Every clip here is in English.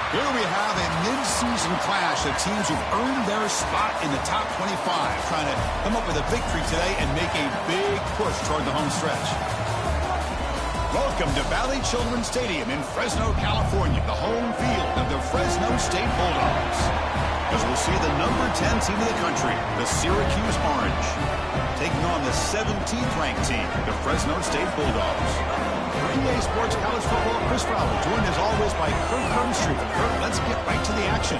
Here we have a mid-season clash of teams who've earned their spot in the top 25, trying to come up with a victory today and make a big push toward the home stretch. Welcome to Valley Children's Stadium in Fresno, California, the home field of the Fresno State Bulldogs. As we'll see the number 10 team in the country, the Syracuse Orange, taking on the 17th ranked team, the Fresno State Bulldogs. EA Sports College Football, Chris Fowler, joined as always by Kurt Crumbstreet. Kurt, let's get right to the action.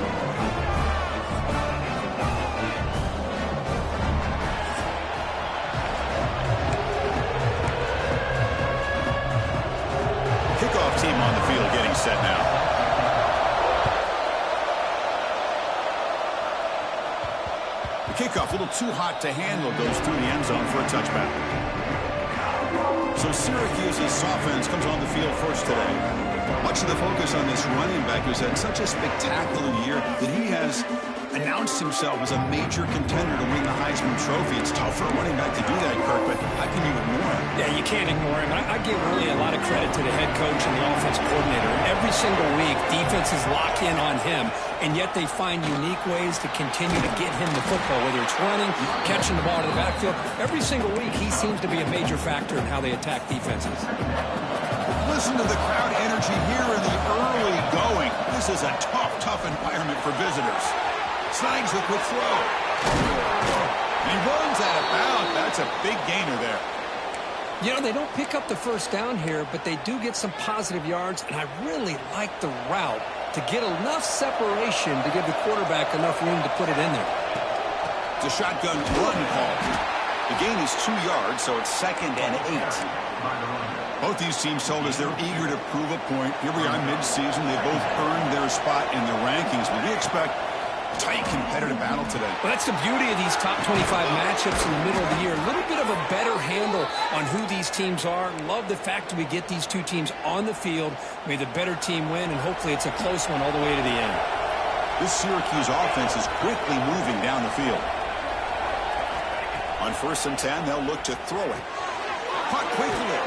Kickoff team on the field getting set now. The kickoff, a little too hot to handle, goes through the end zone for a touchback. So Syracuse's offense comes on the field first today. Much of the focus on this running back who's had such a spectacular year that he has announced himself as a major contender to win the Heisman Trophy. It's tough for a running back to do that, Kirk, but how can you ignore him? Yeah, you can't ignore him. I give really a lot of credit to the head coach and the offensive coordinator. Every single week, defenses lock in on him, and yet they find unique ways to continue to get him the football, whether it's running, catching the ball to the backfield. Every single week, he seems to be a major factor in how they attack defenses. Listen to the crowd energy here in the early going. This is a tough environment for visitors. Snags the quick throw. He runs out of bounds. That's a big gainer there. You know, they don't pick up the first down here, but they do get some positive yards, and I really like the route to get enough separation to give the quarterback enough room to put it in there. It's a shotgun run call. The gain is 2 yards, so it's 2nd and 8. Both these teams told us they're eager to prove a point. Here we are mid-season. They both earned their spot in the rankings, but we expect tight competitive battle today. Well, that's the beauty of these top 25 matchups in the middle of the year. A little bit of a better handle on who these teams are. Love the fact that we get these two teams on the field. May the better team win, and hopefully it's a close one all the way to the end. This Syracuse offense is quickly moving down the field. On 1st and 10, they'll look to throw it. Caught quickly.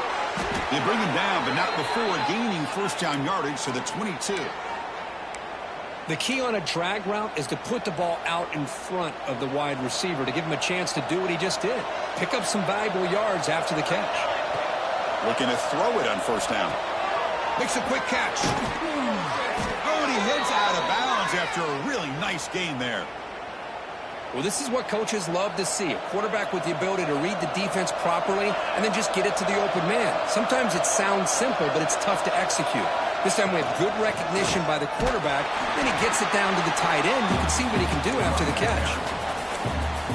They bring him down, but not before gaining first down yardage to the 22. The key on a drag route is to put the ball out in front of the wide receiver to give him a chance to do what he just did. Pick up some valuable yards after the catch. Looking to throw it on 1st down. Makes a quick catch. Oh, and he heads out of bounds after a really nice gain there. Well, this is what coaches love to see. A quarterback with the ability to read the defense properly and then just get it to the open man. Sometimes it sounds simple, but it's tough to execute. This time we have good recognition by the quarterback. Then he gets it down to the tight end. You can see what he can do after the catch.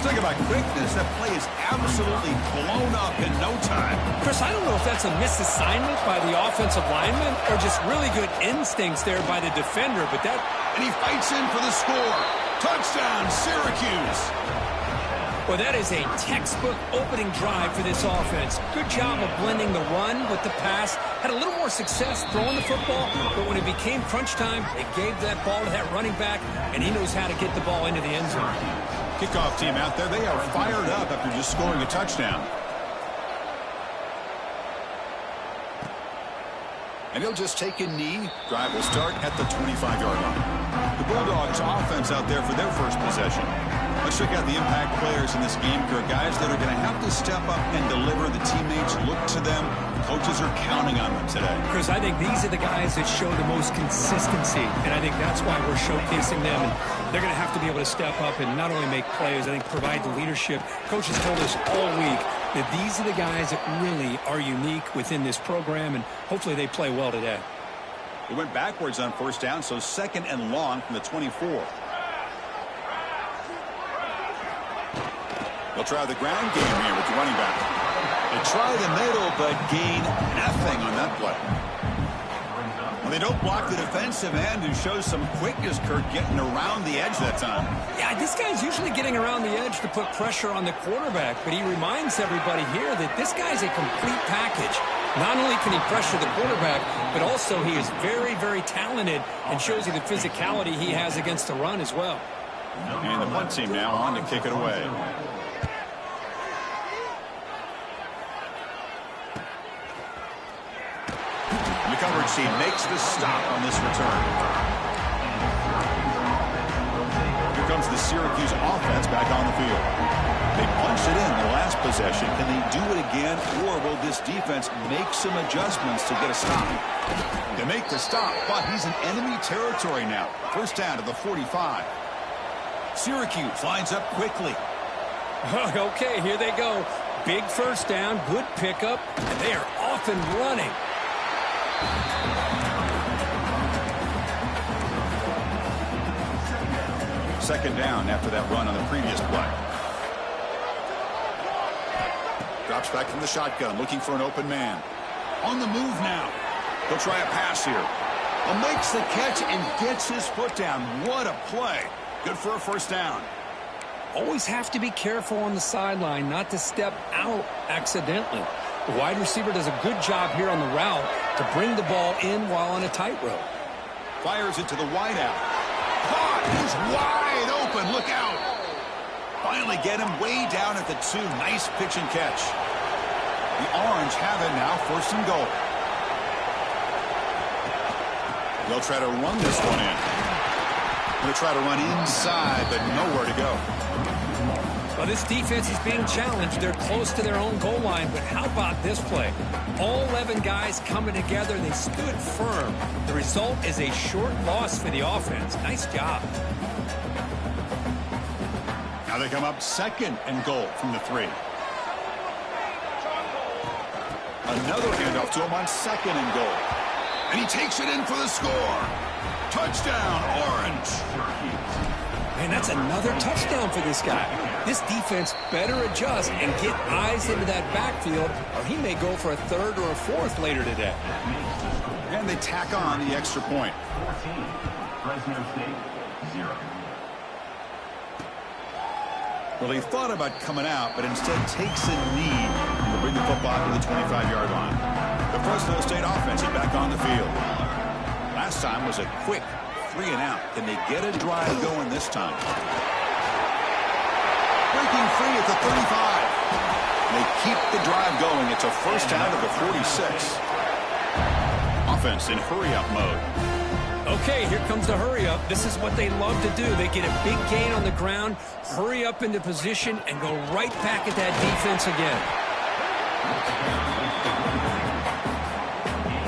Talk about quickness. That play is absolutely blown up in no time. Chris, I don't know if that's a misassignment by the offensive lineman or just really good instincts there by the defender, but that... And he fights in for the score. Touchdown, Syracuse. Well, that is a textbook opening drive for this offense. Good job of blending the run with the pass. Had a little more success throwing the football, but when it became crunch time, they gave that ball to that running back, and he knows how to get the ball into the end zone. Kickoff team out there, they are fired up after just scoring a touchdown. And he'll just take a knee. Drive will start at the 25-yard line. The Bulldogs offense out there for their first possession. Let's check out the impact players in this game, Kirk. Guys that are going to have to step up and deliver. The teammates look to them. The coaches are counting on them today. Chris, I think these are the guys that show the most consistency, and I think that's why we're showcasing them. And they're going to have to be able to step up and not only make plays, I think provide the leadership. Coaches told us all week that these are the guys that really are unique within this program, and hopefully they play well today. They went backwards on 1st down, so 2nd and long from the 24. They'll try the ground game here with the running back. They try the middle, but gain nothing on that play. Well, they don't block the defensive end, who shows some quickness, Kirk, getting around the edge that time. Yeah, this guy's usually getting around the edge to put pressure on the quarterback, but he reminds everybody here that this guy's a complete package. Not only can he pressure the quarterback, but also he is very, very talented and shows you the physicality he has against the run as well. And the punt team now on to kick it away. The coverage team makes the stop on this return. comes the Syracuse offense back on the field. They punched it in the last possession. Can they do it again, or will this defense make some adjustments to get a stop? They make the stop, but he's in enemy territory now. First down to the 45. Syracuse lines up quickly. Okay, here they go. Big first down, good pickup, and they are off and running. Second down after that run on the previous play. Drops back from the shotgun, looking for an open man. On the move now. He'll try a pass here. Makes the catch and gets his foot down. What a play. Good for a first down. Always have to be careful on the sideline not to step out accidentally. The wide receiver does a good job here on the route to bring the ball in while on a tightrope. Fires it to the wideout. Caught! He's wide open. Look out. Finally get him way down at the 2. Nice pitch and catch. The Orange have it now, first and goal. They'll try to run this one in. They'll try to run inside, but nowhere to go. Well, this defense is being challenged. They're close to their own goal line, but how about this play? All 11 guys coming together. They stood firm. The result is a short loss for the offense. Nice job. Now they come up second and goal from the 3. Another handoff to him on second and goal. And he takes it in for the score. Touchdown, Orange. Man, that's another touchdown for this guy. This defense better adjust and get eyes into that backfield, or he may go for a 3rd or a 4th later today. And they tack on the extra point. 14, Fresno State, 0. Well, he thought about coming out, but instead takes a knee to bring the football to the 25-yard line. The Fresno State offense is back on the field. Last time was a quick 3 and out. Can they get a drive going this time? Breaking free at the 35. They keep the drive going. It's a first down to the 46. Offense in hurry-up mode. Okay, here comes the hurry-up. This is what they love to do. They get a big gain on the ground, hurry up into position, and go right back at that defense again.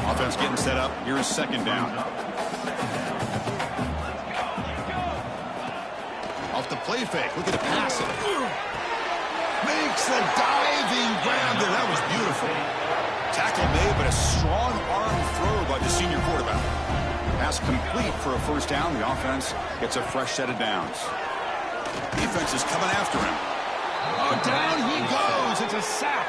Offense getting set up. Here's second down. Off the play fake. Look at the pass. Makes the diving grab there. That was beautiful. Tackle made, but a strong arm throw by the senior quarterback. Pass complete for a first down. The offense gets a fresh set of downs. Defense is coming after him. Oh, down he goes. It's a sack.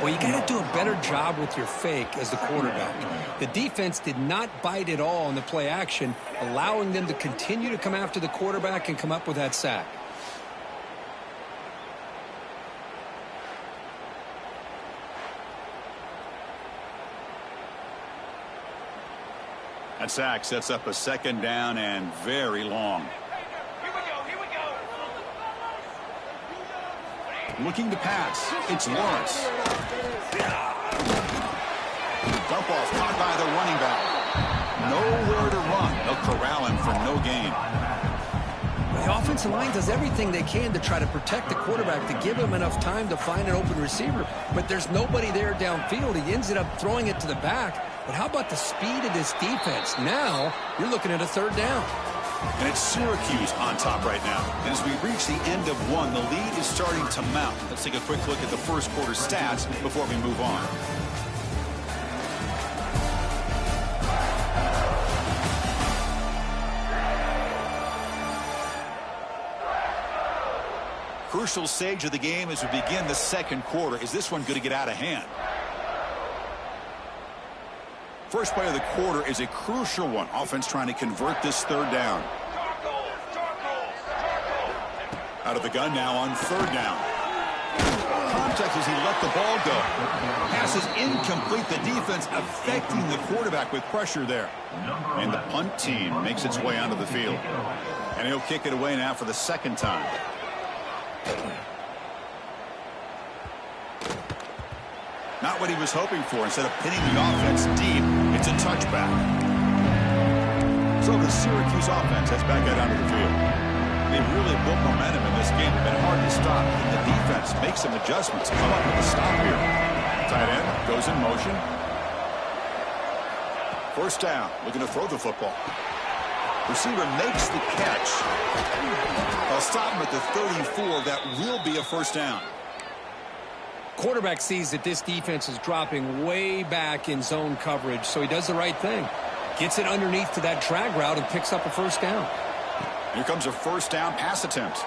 Well, you got to do a better job with your fake as the quarterback. The defense did not bite at all on the play action, allowing them to continue to come after the quarterback and come up with that sack. That sack sets up a second down and very long. Looking to pass. It's Lawrence. Dump off caught by the running back. Nowhere to run. They'll corral him for no gain. The offensive line does everything they can to try to protect the quarterback, to give him enough time to find an open receiver. But there's nobody there downfield. He ends up throwing it to the back. But how about the speed of this defense? Now you're looking at a 3rd down. And it's Syracuse on top right now. And as we reach the end of one, the lead is starting to mount. Let's take a quick look at the first quarter stats before we move on. Crucial stage of the game as we begin the second quarter. Is this one going to get out of hand? First play of the quarter is a crucial one. Offense trying to convert this 3rd down. Out of the gun now on 3rd down. Contact as he let the ball go. Pass is incomplete. The defense affecting the quarterback with pressure there. And the punt team makes its way onto the field. And he'll kick it away now for the second time. Not what he was hoping for. Instead of pinning the offense deep, it's a touchback. So the Syracuse offense heads back out onto the field. They really built momentum in this game. It's been hard to stop. And the defense makes some adjustments. Come up with a stop here. Tight end goes in motion. First down. Looking to throw the football. Receiver makes the catch. They'll stop him at the 34. That will be a first down. Quarterback sees that this defense is dropping way back in zone coverage, so he does the right thing. Gets it underneath to that drag route and picks up a first down. Here comes a first down pass attempt.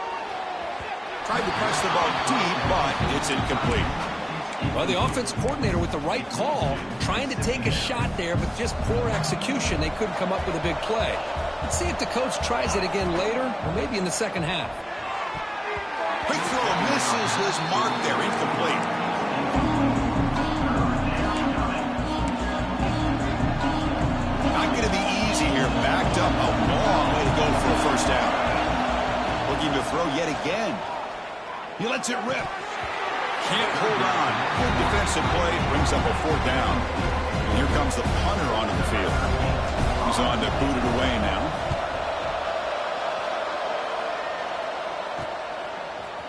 Tried to press the ball deep, but it's incomplete. Well, the offense coordinator with the right call, trying to take a shot there, but just poor execution. They couldn't come up with a big play. Let's see if the coach tries it again later, or maybe in the second half. Quick throw misses his mark there, incomplete. Not going to be easy here. Backed up a long way to go for a first down. Looking to throw yet again. He lets it rip. Can't hold on. Good defensive play. Brings up a fourth down. And here comes the punter onto the field. He's on to boot it away now.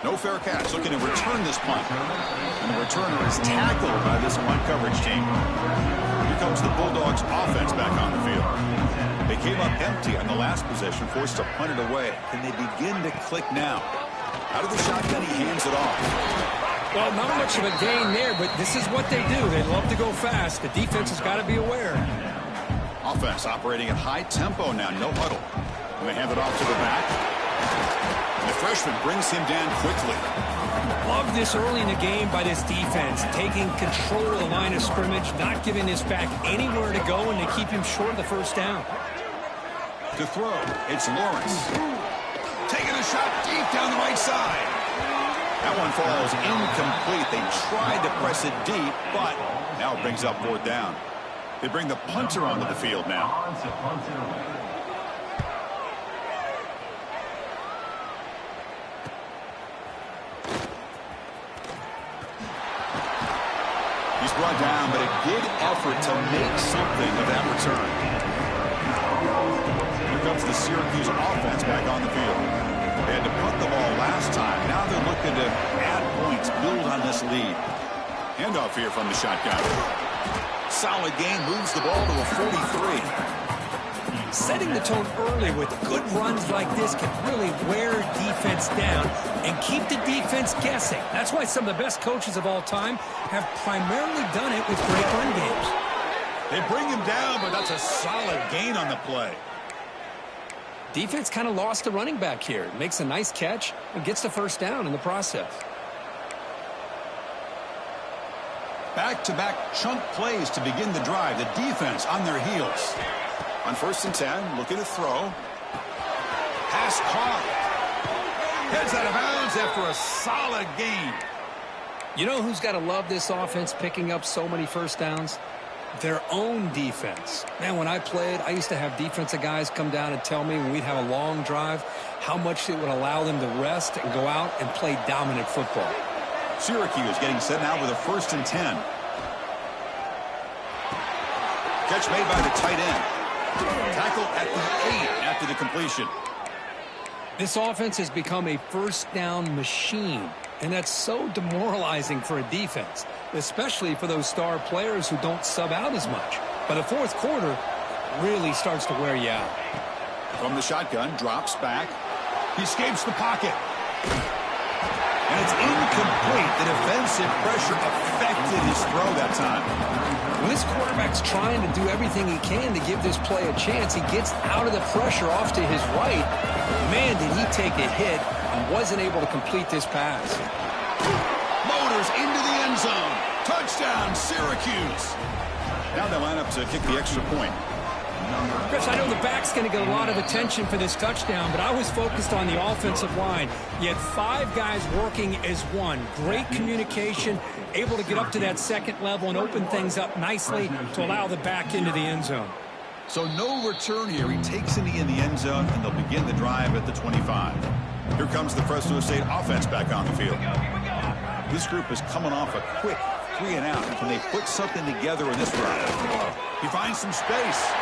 No fair catch. Looking to return this punt. And the returner is tackled by this punt coverage team. Here comes the Bulldogs offense back on the field. They came up empty on the last possession, forced to punt it away. Can they begin to click now? Out of the shotgun, he hands it off. Well, not much of a gain there, but this is what they do. They love to go fast. The defense has got to be aware. Offense operating at high tempo now. No huddle. And they hand it off to the back. And the freshman brings him down quickly. Love this early in the game by this defense. Taking control of the line of scrimmage, not giving this back anywhere to go, and they keep him short of the first down. To throw, it's Lawrence. Taking a shot deep down the right side. That one falls incomplete. They tried to press it deep, but now it brings up fourth down. They bring the punter onto the field now. He's brought down, but a good effort to make something of that return. Here comes the Syracuse offense back on the field. They had to punt the ball last time. Now they're looking to add points, build on this lead. Handoff here from the shotgun. Solid gain, moves the ball to a 43. Setting the tone early with good runs like this can really wear defense down and keep the defense guessing. That's why some of the best coaches of all time have primarily done it with great run games. They bring him down, but that's a solid gain on the play. Defense kind of lost the running back here. Makes a nice catch and gets the first down in the process. Back-to-back chunk plays to begin the drive. The defense on their heels. On 1st and 10, looking to throw. Pass caught. Heads out of bounds after a solid gain. You know who's got to love this offense picking up so many first downs? Their own defense. Man, when I played, I used to have defensive guys come down and tell me when we'd have a long drive how much it would allow them to rest and go out and play dominant football. Syracuse getting set now with a 1st and 10. Catch made by the tight end. Tackle at the 8 after the completion. This offense has become a first down machine, and that's so demoralizing for a defense, especially for those star players who don't sub out as much. But the fourth quarter really starts to wear you out. From the shotgun, drops back. He escapes the pocket. And it's incomplete. The defensive pressure affected his throw that time. When this quarterback's trying to do everything he can to give this play a chance, he gets out of the pressure off to his right. Man, did he take a hit and wasn't able to complete this pass. Motors into the end zone. Touchdown, Syracuse. Now they line up to kick the extra point. Chris, I know the back's going to get a lot of attention for this touchdown, but I was focused on the offensive line. You had 5 guys working as one. Great communication, able to get up to that second level and open things up nicely to allow the back into the end zone. So no return here. He takes it in the end zone, and they'll begin the drive at the 25. Here comes the Fresno State offense back on the field. This group is coming off a quick 3 and out. Can they put something together in this drive? He finds some space.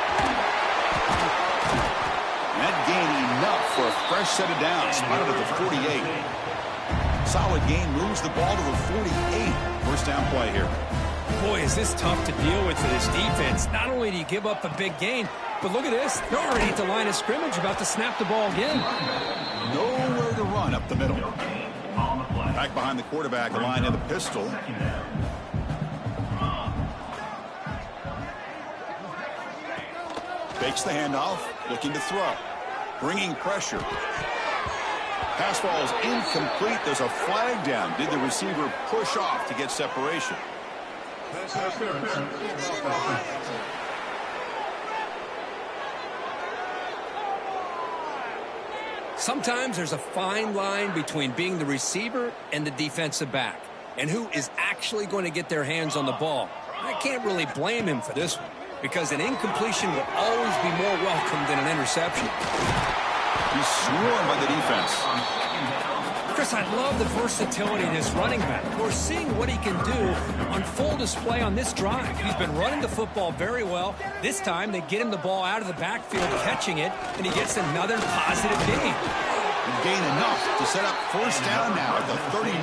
That gain enough for a fresh set of downs. Spotted at the 48. Solid gain moves the ball to the 48. First down play here. Boy, is this tough to deal with for this defense. Not only do you give up a big gain, but look at this. They're already at the line of scrimmage about to snap the ball again. Nowhere to run up the middle. Back behind the quarterback, a line of the pistol. Fakes the handoff, looking to throw. Bringing pressure. Pass ball is incomplete. There's a flag down. Did the receiver push off to get separation? Sometimes there's a fine line between being the receiver and the defensive back, and who is actually going to get their hands on the ball. I can't really blame him for this one, because an incompletion will always be more welcome than an interception. He's swarmed by the defense. Chris, I love the versatility of this running back. We're seeing what he can do on full display on this drive. He's been running the football very well. This time, they get him the ball out of the backfield, catching it, and he gets another positive gain. And gain enough to set up first down now at the 39.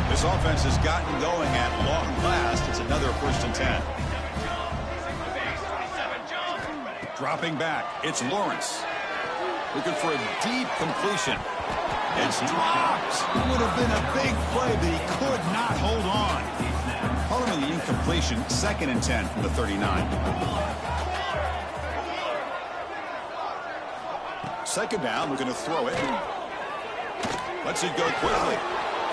This offense has gotten going at long last. It's another 1st and 10. Dropping back, it's Lawrence. Looking for a deep completion. It's dropped. It would have been a big play, but he could not hold on. Following the incompletion, 2nd and 10 from the 39. 2nd down, looking to throw it. Lets it go quickly.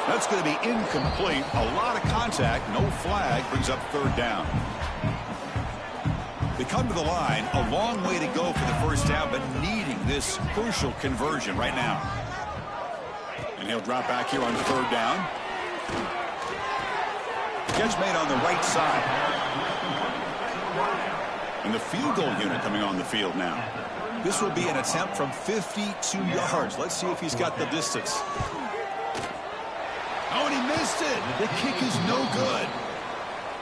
That's going to be incomplete. A lot of contact, no flag, brings up 3rd down. They come to the line, a long way to go for the first down, but needing this crucial conversion right now. And he'll drop back here on 3rd down. Catch made on the right side. And the field goal unit coming on the field now. This will be an attempt from 52 yards. Let's see if he's got the distance. Oh, and he missed it. The kick is no good.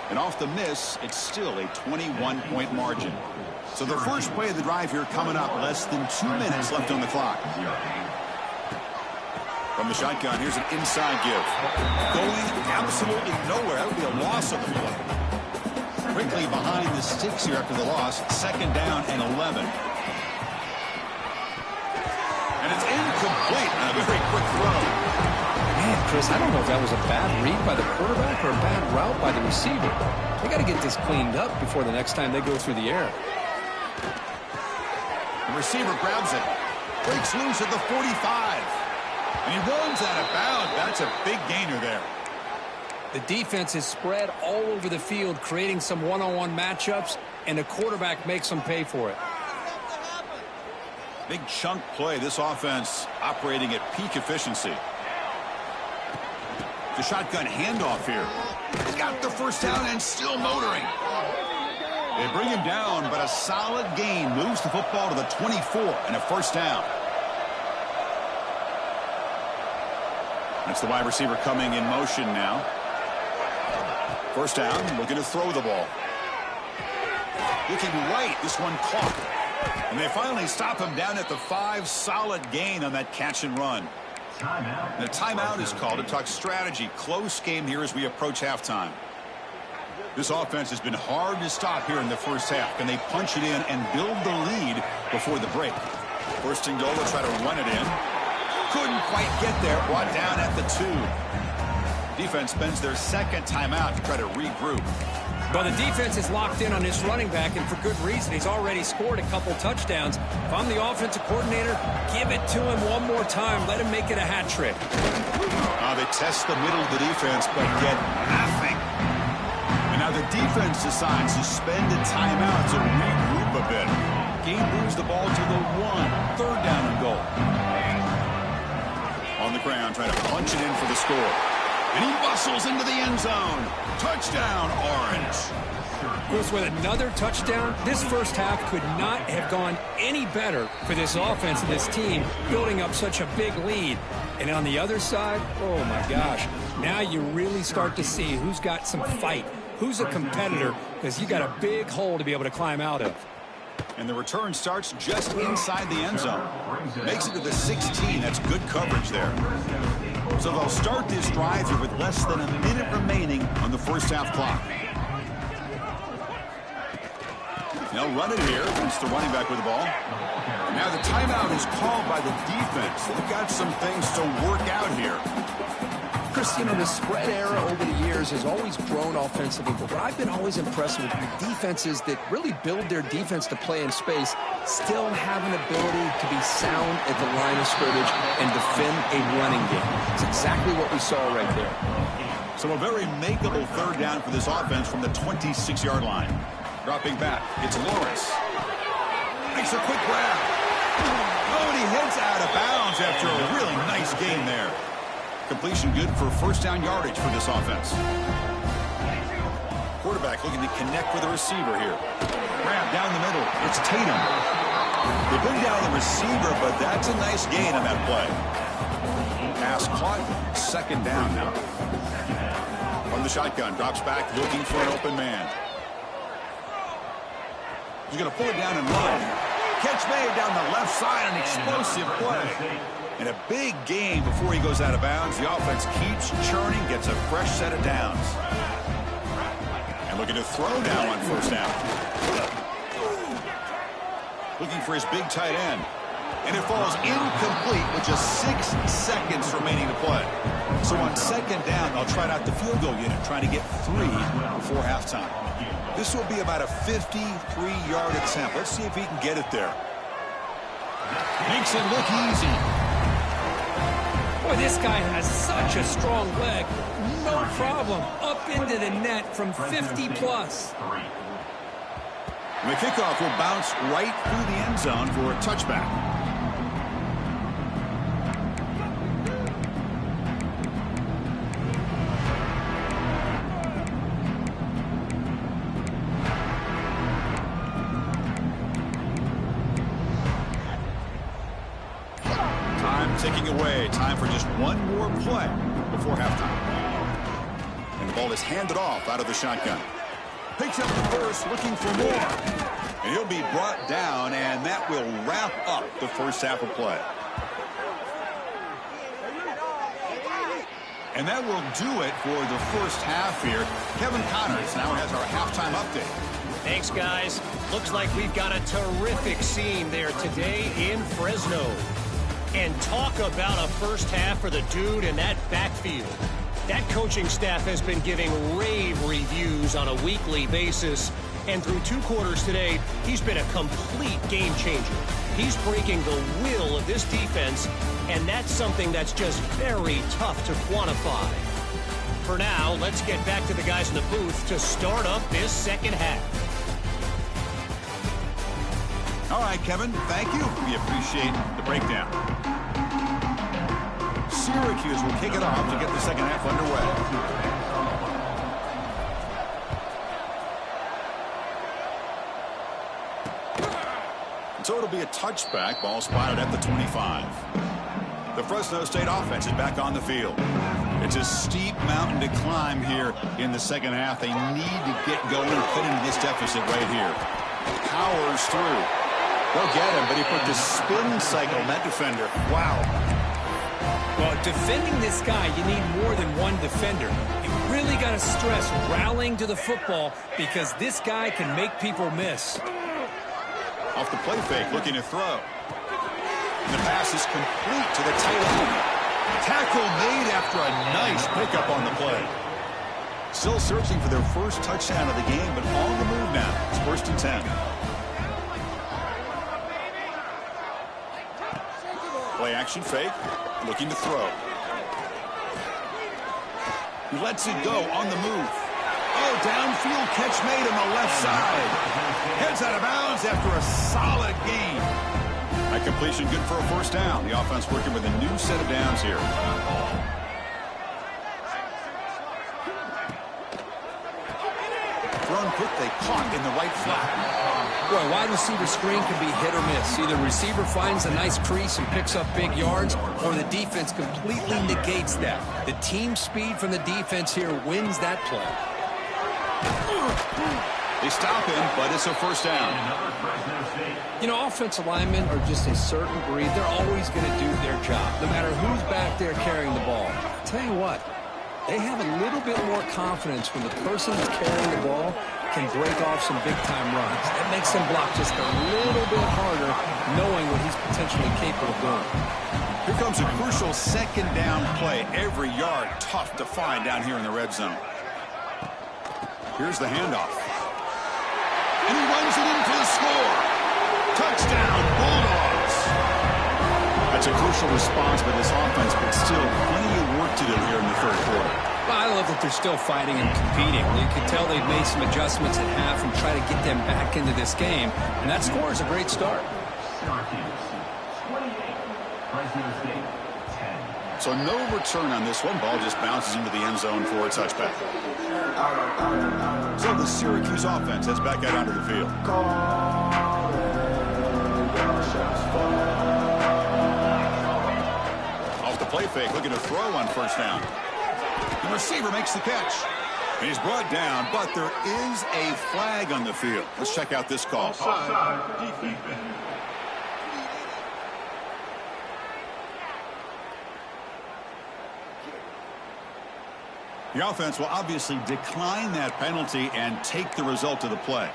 And off the miss, it's still a 21-point margin. So the first play of the drive here coming up. Less than 2 minutes left on the clock. From the shotgun, here's an inside give. Going absolutely nowhere. That would be a loss of the play. Quickly behind the sticks here after the loss. 2nd down and 11. And it's incomplete on a very quick throw. Man, Chris, I don't know if that was a bad read by the quarterback or a bad route by the receiver. They got to get this cleaned up before the next time they go through the air. The receiver grabs it. Breaks loose at the 45. And he runs out of bounds. That's a big gainer there. The defense is spread all over the field, creating some one-on-one matchups, and the quarterback makes them pay for it. Big chunk play. This offense operating at peak efficiency. The shotgun handoff here. He's got the first down and still motoring. They bring him down, but a solid gain moves the football to the 24 and a 1st down. That's the wide receiver coming in motion now. 1st down, looking to throw the ball. Looking right, this one caught. And they finally stop him down at the 5. Solid gain on that catch and run. And a timeout is called to talk strategy. Close game here as we approach halftime. This offense has been hard to stop here in the first half. Can they punch it in and build the lead before the break? 1st and goal, they'll try to run it in. Couldn't quite get there. Brought down at the 2. Defense spends their 2nd timeout to try to regroup. Well, the defense is locked in on this running back, and for good reason. He's already scored a couple touchdowns. If I'm the offensive coordinator, give it to him one more time. Let him make it a hat trick. They test the middle of the defense, but get nothing. And now the defense decides to spend a timeout to regroup a bit. Game moves the ball to the 1. 3rd down and goal. On the ground, trying to punch it in for the score. And he bustles into the end zone. Touchdown, Orange. Chris, with another touchdown, this first half could not have gone any better for this offense and this team, building up such a big lead. And on the other side, oh my gosh, now you really start to see who's got some fight, who's a competitor, because you got a big hole to be able to climb out of. And the return starts just inside the end zone. Makes it to the 16. That's good coverage there. So they'll start this drive here with less than a minute remaining on the first half clock. They'll run it here. It's the running back with the ball. Now the timeout is called by the defense. They've got some things to work out here. Chris, you know, the spread era over the years has always grown offensively, but what I've been always impressed with the defenses that really build their defense to play in space still have an ability to be sound at the line of scrimmage and defend a running game. It's exactly what we saw right there. So a very makeable third down for this offense from the 26-yard line. Dropping back, it's Lawrence. Makes a quick grab. Oh, and he heads out of bounds after a really nice game there. Completion good for first down yardage for this offense. Quarterback looking to connect with the receiver here. Grab down the middle. It's Tatum. They bring down the receiver, but that's a nice gain on that play. Pass caught. Second down now. From the shotgun. Drops back looking for an open man. He's going to pull it down and run. Catch made down the left side. An explosive play. And a big gain before he goes out of bounds. The offense keeps churning, gets a fresh set of downs. And looking to throw now on first down. Looking for his big tight end. And it falls incomplete with just 6 seconds remaining to play. So on second down, they'll try out the field goal unit, trying to get 3 before halftime. This will be about a 53-yard attempt. Let's see if he can get it there. Makes it look easy. Boy, this guy has such a strong leg. No problem. Up into the net from 50-plus. And the kickoff will bounce right through the end zone for a touchback. Ticking away. Time for just one more play before halftime. And the ball is handed off out of the shotgun. Picks up the first, looking for more. And he'll be brought down, and that will wrap up the first half of play. And that will do it for the first half here. Kevin Connors now has our halftime update. Thanks, guys. Looks like we've got a terrific scene there today in Fresno. And talk about a first half for the dude in that backfield. That coaching staff has been giving rave reviews on a weekly basis. And through 2 quarters today, he's been a complete game changer. He's breaking the will of this defense, and that's something that's just very tough to quantify. For now, let's get back to the guys in the booth to start up this second half. All right, Kevin, thank you. We appreciate the breakdown. Syracuse will kick it off to get the second half underway. So it'll be a touchback. Ball spotted at the 25. The Fresno State offense is back on the field. It's a steep mountain to climb here in the second half. They need to get going and put into this deficit right here. Powers through. They'll get him, but he put the spin cycle on that defender. Wow. Well, defending this guy, you need more than one defender. You really got to stress rallying to the football because this guy can make people miss. Off the play fake, looking to throw. And the pass is complete to the tight end. Tackle made after a nice pickup on the play. Still searching for their first touchdown of the game, but on the move now. It's 1st and 10. Play action fake, looking to throw. He lets it go on the move. Oh, downfield catch made on the left side. Heads out of bounds after a solid gain. That completion good for a first down. The offense working with a new set of downs here. Thrown quick, they caught in the right flat. Boy, wide receiver screen can be hit or miss. Either receiver finds a nice crease and picks up big yards, or the defense completely negates that. The team speed from the defense here wins that play. They stop him, but it's a first down. You know, offensive linemen are just a certain breed. They're always going to do their job, no matter who's back there carrying the ball. I'll tell you what, they have a little bit more confidence when the person who's carrying the ball can break off some big-time runs. That makes him block just a little bit harder, knowing what he's potentially capable of doing. Here comes a crucial second down play. Every yard tough to find down here in the red zone. Here's the handoff. And he runs it in for the score. Touchdown, Bulldogs. That's a crucial response by this offense, but still plenty of work to do here in the third quarter. Well, I love that they're still fighting and competing. You can tell they've made some adjustments at half and try to get them back into this game. And that score is a great start. Syracuse 28, Fresno State 10. So no return on this one. Ball just bounces into the end zone for a touchback. So the Syracuse offense heads back out onto the field. Off the play fake, looking to throw on first down. The receiver makes the catch. And he's brought down, but there is a flag on the field. Let's check out this call. Offside, defense. The offense will obviously decline that penalty and take the result of the play.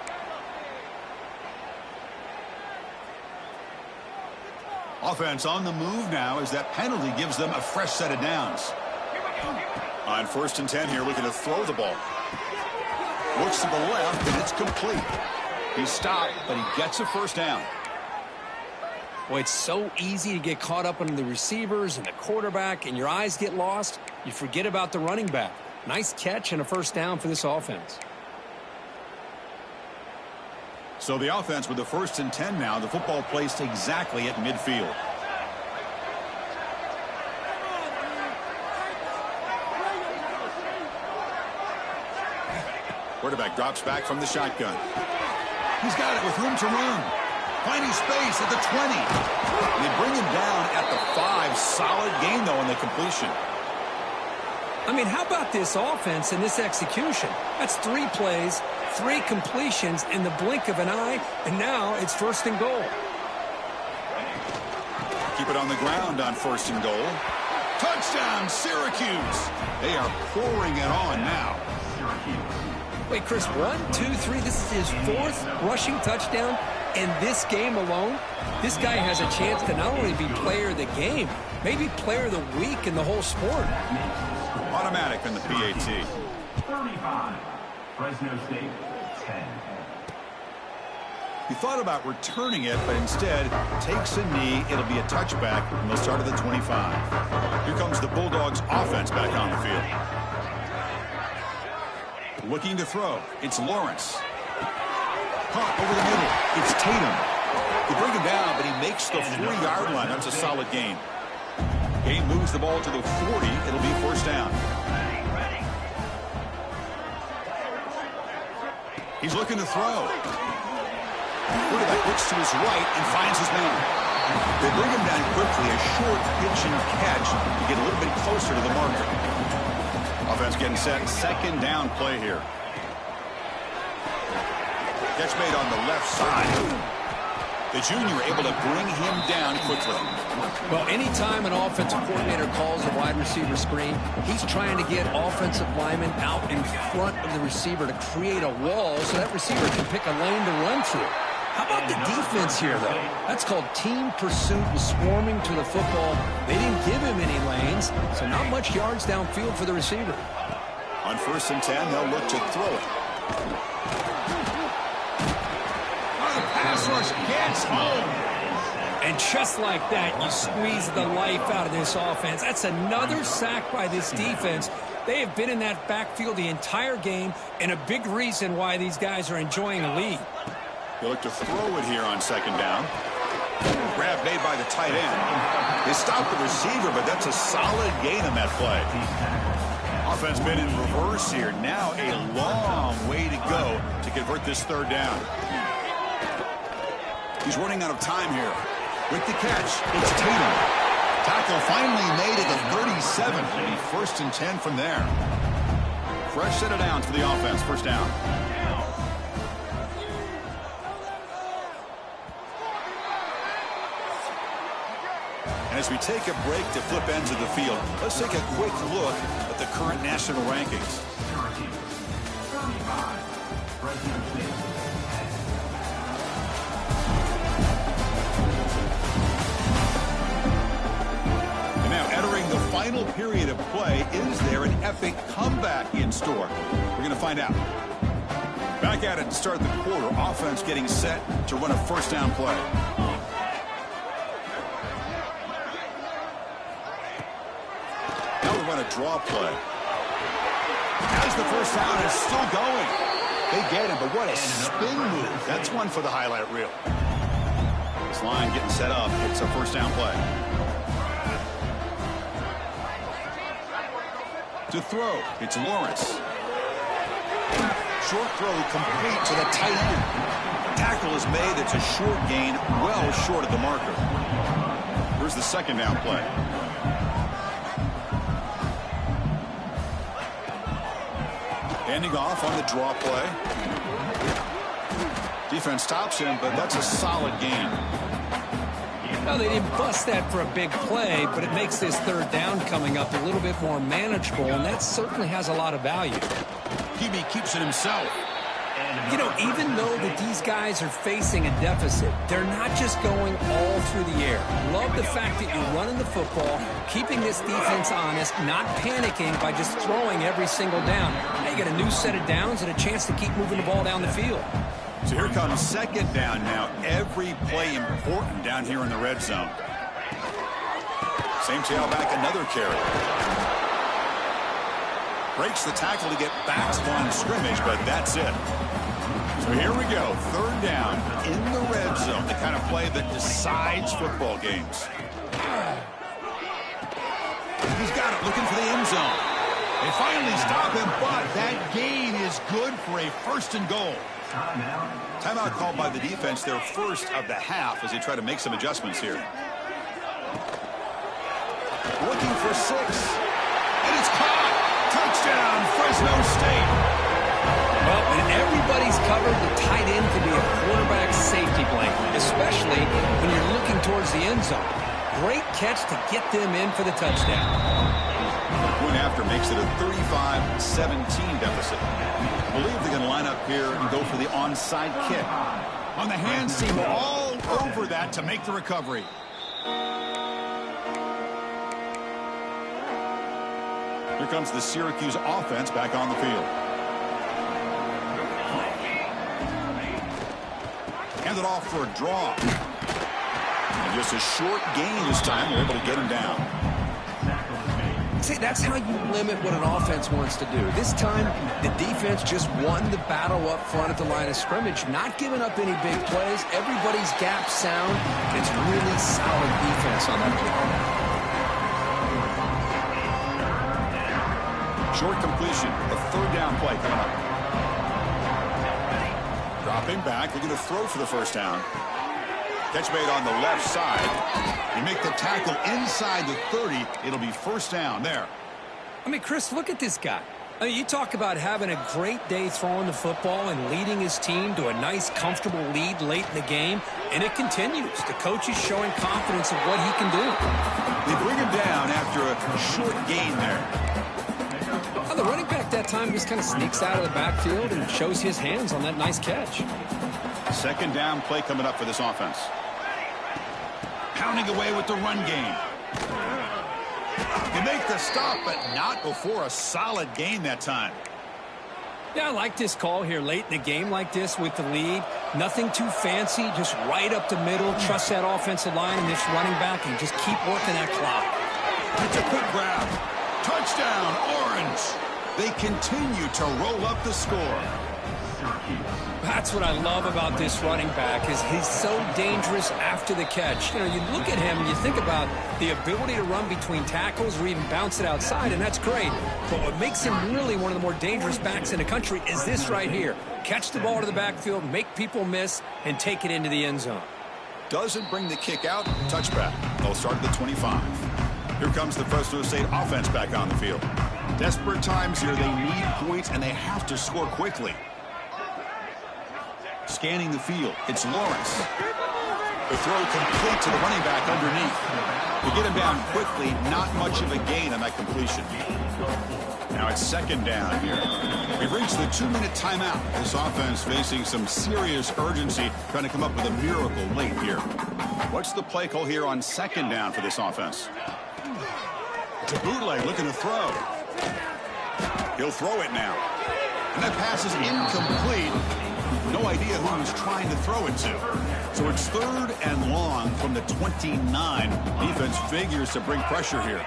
Offense on the move now as that penalty gives them a fresh set of downs. On 1st and 10 here, looking to throw the ball. Looks to the left, and it's complete. He's stopped, but he gets a first down. Boy, it's so easy to get caught up on the receivers and the quarterback, and your eyes get lost. You forget about the running back. Nice catch and a first down for this offense. So the offense with the 1st and 10 now, the football placed exactly at midfield. Quarterback drops back from the shotgun. He's got it with room to run. Finding space at the 20. And they bring him down at the 5. Solid gain, though, in the completion. I mean, how about this offense and this execution? That's 3 plays, 3 completions in the blink of an eye, and now it's 1st and goal. Keep it on the ground on 1st and goal. Touchdown, Syracuse. They are pouring it on now. Wait, Chris, 1, 2, 3. This is his 4th rushing touchdown in this game alone. This guy has a chance to not only be player of the game, maybe player of the week in the whole sport. Automatic in the PAT. 35, Fresno State 10. He thought about returning it, but instead takes a knee. It'll be a touchback, and they'll start at the 25. Here comes the Bulldogs offense back on the field. Looking to throw. It's Lawrence. Caught over the middle. It's Tatum. They bring him down, but he makes the 40-yard line. That's a solid gain. Game moves the ball to the 40. It'll be 1st down. He's looking to throw. Quarterback looks to his right and finds his man. They bring him down quickly. A short pitch and catch to get a little bit closer to the marker. Offense getting set. 2nd down play here. Catch made on the left side. The junior able to bring him down quickly. Well, anytime an offensive coordinator calls a wide receiver screen, he's trying to get offensive linemen out in front of the receiver to create a wall so that receiver can pick a lane to run through. How about the defense here, though? That's called team pursuit and swarming to the football. They didn't give him any lanes, so not much yards downfield for the receiver. On 1st and 10, they'll look to throw it. The pass rush gets home. And just like that, you squeeze the life out of this offense. That's another sack by this defense. They have been in that backfield the entire game, and a big reason why these guys are enjoying a lead. They look to throw it here on 2nd down. Grab made by the tight end. They stop the receiver, but that's a solid gain on that play. Offense been in reverse here. Now a long way to go to convert this 3rd down. He's running out of time here. With the catch, it's Tatum. Tackle finally made at the 37. It'll be 1st and 10 from there. Fresh set of downs for the offense. 1st down. And as we take a break to flip ends of the field, let's take a quick look at the current national rankings. Syracuse, 35. Fresno State, 10. And now entering the final period of play, is there an epic comeback in store? We're going to find out. Back at it to start the quarter. Offense getting set to run a first down play. Now we run a draw play. As the first down is still going. They get him, but what a spin move. That's one for the highlight reel. This line getting set up. It's a first down play. To throw, it's Lawrence. Short throw complete to the tight end. Tackle is made. It's a short gain, well short of the marker. Here's the second down play. Handing off on the draw play. Defense stops him, but that's a solid gain. Well, they didn't bust that for a big play, but it makes this third down coming up a little bit more manageable, and that certainly has a lot of value. QB keeps it himself. You know, even though that these guys are facing a deficit, they're not just going all through the air. Love the fact that you're running the football, keeping this defense honest, not panicking by just throwing every single down. Now you get a new set of downs and a chance to keep moving the ball down the field. So here comes second down now. Every play important down here in the red zone. Same tailback, another carry. Breaks the tackle to get back to line of scrimmage, but that's it. So here we go. Third down in the red zone. The kind of play that decides football games. He's got it, looking for the end zone. They finally stop him, but that gain is good for a first and goal. Timeout called by the defense, their first of the half, as they try to make some adjustments here. Looking for 6. And it's caught. Touchdown, Fresno State. Well, when everybody's covered, the tight end can be a quarterback safety blanket, especially when you're looking towards the end zone. Great catch to get them in for the touchdown. The point after makes it a 35-17 deficit. I believe they're going to line up here and go for the onside kick. On the hand seam, all over that to make the recovery. Here comes the Syracuse offense back on the field. Handed off for a draw. And just a short gain this time. They're able to get him down. See, that's how you limit what an offense wants to do. This time, the defense just won the battle up front at the line of scrimmage, not giving up any big plays. Everybody's gap sound. It's really solid defense on that play. Short completion, a third down play coming up. Dropping back, they're going to throw for the first down. Catch made on the left side. You make the tackle inside the 30. It'll be first down there. I mean, Chris, look at this guy. I mean, you talk about having a great day throwing the football and leading his team to a nice, comfortable lead late in the game, and it continues. The coach is showing confidence of what he can do. They bring him down after a short gain there. Well, the running back that time just kind of sneaks out of the backfield and shows his hands on that nice catch. Second down play coming up for this offense. Pounding away with the run game. They make the stop, but not before a solid gain that time. Yeah, I like this call here late in the game like this with the lead. Nothing too fancy, just right up the middle. Trust that offensive line and this running back and just keep working that clock. It's a quick grab. Touchdown, Orange. They continue to roll up the score. That's what I love about this running back is he's so dangerous after the catch. You know, you look at him and you think about the ability to run between tackles or even bounce it outside, and that's great. But what makes him really one of the more dangerous backs in the country is this right here. Catch the ball to the backfield, make people miss, and take it into the end zone. Doesn't bring the kick out. Touchback. They'll start at the 25. Here comes the Fresno State offense back on the field. Desperate times here. They need points, and they have to score quickly. Scanning the field. It's Lawrence. The throw complete to the running back underneath. To get him down quickly, not much of a gain on that completion. Now it's second down here. We've reached the 2-minute timeout. This offense facing some serious urgency, trying to come up with a miracle late here. What's the play call here on second down for this offense? It's a bootleg looking to throw. He'll throw it now. And that pass is incomplete. No idea who he was trying to throw it to. So it's third and long from the 29. Defense figures to bring pressure here.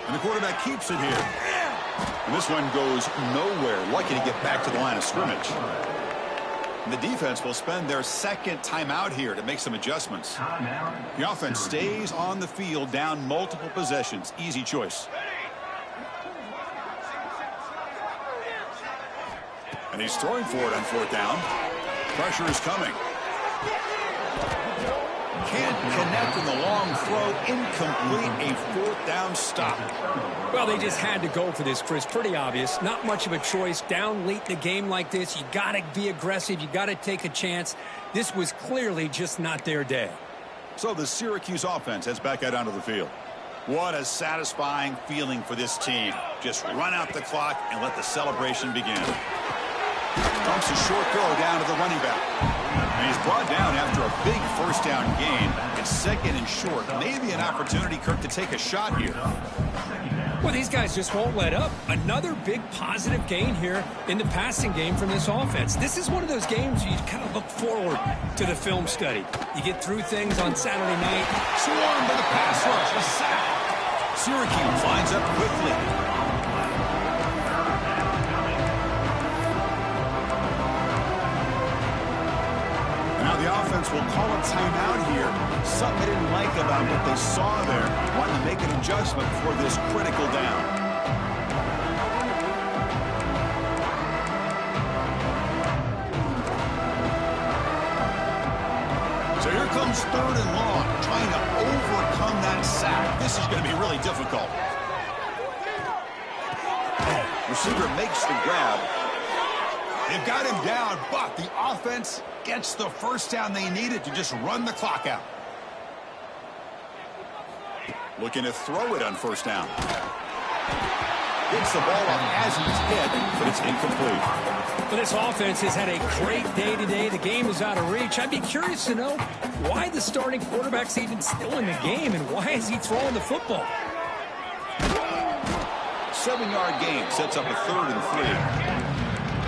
And the quarterback keeps it here. And this one goes nowhere. Lucky to get back to the line of scrimmage. And the defense will spend their second timeout here to make some adjustments. The offense stays on the field down multiple possessions. Easy choice. And he's throwing for it on fourth down. Pressure is coming. Can't connect in the long throw. Incomplete. A fourth down stop. Well, they just had to go for this, Chris. Pretty obvious. Not much of a choice. Down late in the game like this, you got to be aggressive. You got to take a chance. This was clearly just not their day. So the Syracuse offense heads back out onto the field. What a satisfying feeling for this team. Just run out the clock and let the celebration begin. Dumps a short throw down to the running back. And he's brought down after a big first down gain. It's second and short. Maybe an opportunity, Kirk, to take a shot here. Well, these guys just won't let up. Another big positive gain here in the passing game from this offense. This is one of those games you kind of look forward to the film study. You get through things on Saturday night. Swarmed by the pass rush. A sack. Syracuse lines up quickly. The offense will call a timeout here. Something they didn't like about what they saw there. Wanting to make an adjustment for this critical down. So here comes third and long. Trying to overcome that sack. This is going to be really difficult. Receiver makes the grab. They've got him down, but the offense gets the first down they needed to just run the clock out. Looking to throw it on first down. Gets the ball up as he's hit, but it's incomplete. Well, this offense has had a great day today. The game is out of reach. I'd be curious to know why the starting quarterback's even still in the game and why is he throwing the football? 7-yard gain sets up a 3rd and 3.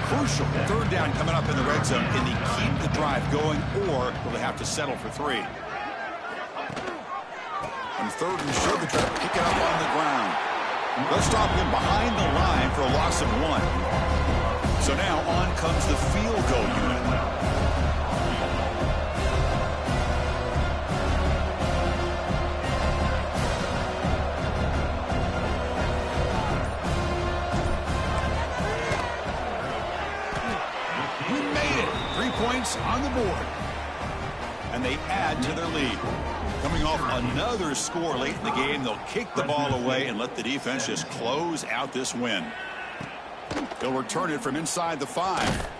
Crucial third down coming up in the red zone. Can they keep the drive going, or will they have to settle for 3? On 3rd and short, they try to pick it up on the ground. They'll stop him behind the line for a loss of 1. So now on comes the field goal unit. Points on the board. And they add to their lead. Coming off another score late in the game, they'll kick the ball away and let the defense just close out this win. They'll return it from inside the 5.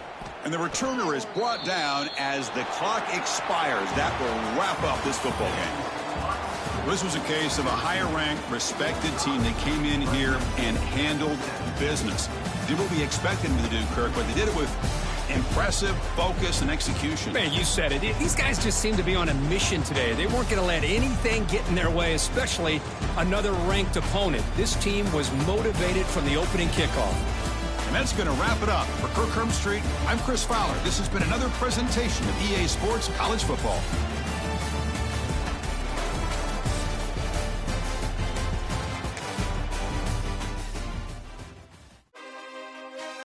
And the returner is brought down as the clock expires. That will wrap up this football game. This was a case of a higher-ranked, respected team that came in here and handled business. Did what we expected them to do, Kirk, but they did it with impressive focus and execution. Man, you said it. These guys just seem to be on a mission today. They weren't going to let anything get in their way, especially another ranked opponent. This team was motivated from the opening kickoff. And that's going to wrap it up. For Kirk Street, I'm Chris Fowler. This has been another presentation of EA Sports College Football.